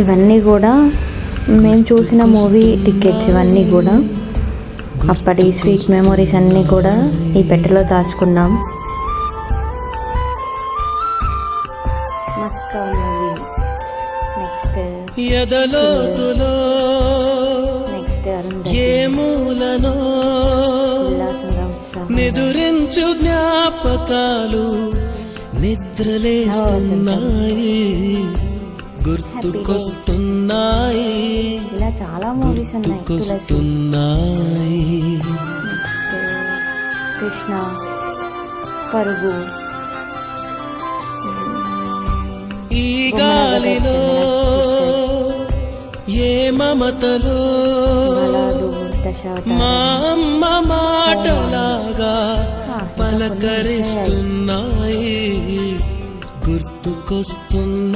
ఇవన్నీ కూడా మేము చూసిన మూవీ టికెట్స్. ఇవన్నీ కూడా అప్పటి స్వీట్ మెమొరీస్ అన్నీ కూడా ఈ పెట్టెలో దాచుకున్నాం. మస్కా మూవీ, నెక్స్ట్ నిదురించు జ్ఞాపకాలు నిద్రలేస్తున్నాయి, గుర్తుకొస్తున్నాయి, ఇలా చాలా మూవీస్ ఉన్నాయి. నెక్స్ట్ కృష్ణ, పరుగు, ఈ గాలిలో ఏ మమతలో మా అమ్మ మాటలాగా పలకరిస్తున్నాయి, గుర్తుకొస్తున్నా.